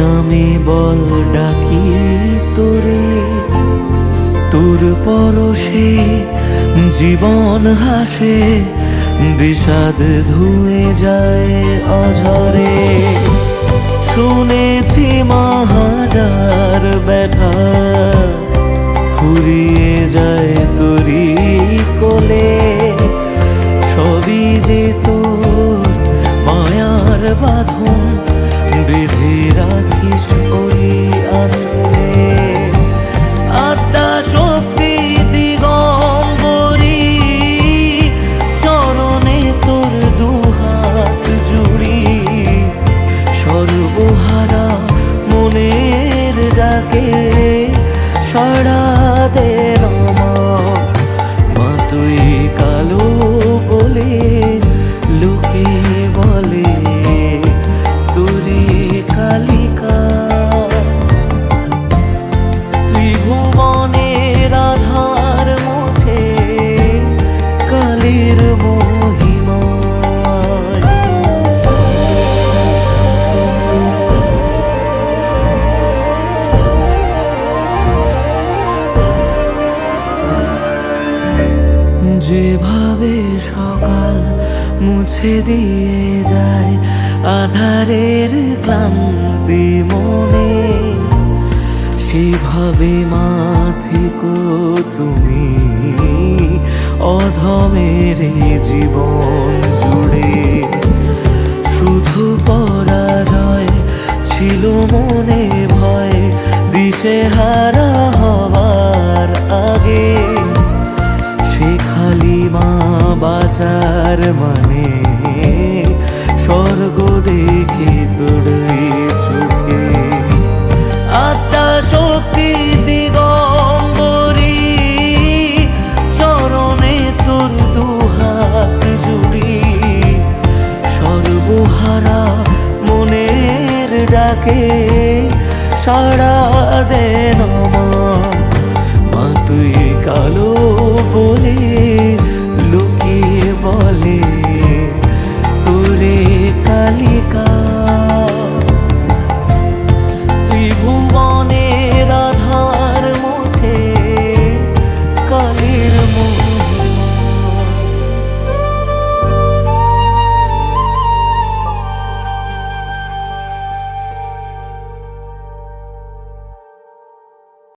আমি বল ডাকি তোরে, তোর পরশে জীবন হাসে, বিষাদ ধুয়ে যায় অঝরে। শুনেছি মহাজার ব্যথা ফুরিয়ে যায় তোরি কোলে, সবই যে তোর মায়ার বাঁধন, বেঁধে রাখিস ওই আসলে। আত্মা শক্তি দিগম্বরী, চরণে তোর দুহাত জুড়ি, সর্বহারা মনের ডাকে সাড়া দে মা। মা তুই কালো বলে লোকে বলে তোরে কালিকা, ত্রিভুবনের আধার মোছে কালীর মহিমা। যেভাবে সকাল মুছে দিয়ে যায় আধারের ক্লান্তি মনে, সেভাবে মা থেকো তুমি অধমের জীবন জুড়ে। শুধু পরাজয় ছিল মনে ভয়, দিশেহারা হওয়ার আগে, সে খালি মা বাঁচার মানে স্বর্গ দেখে তোর চোখে। আত্মা শক্তি দিগম্বরী, চরণে তোর দুহাত জুড়ি, সর্বহারা মনের ডাকে সাড়া দে মা। মা তুই কালো বলে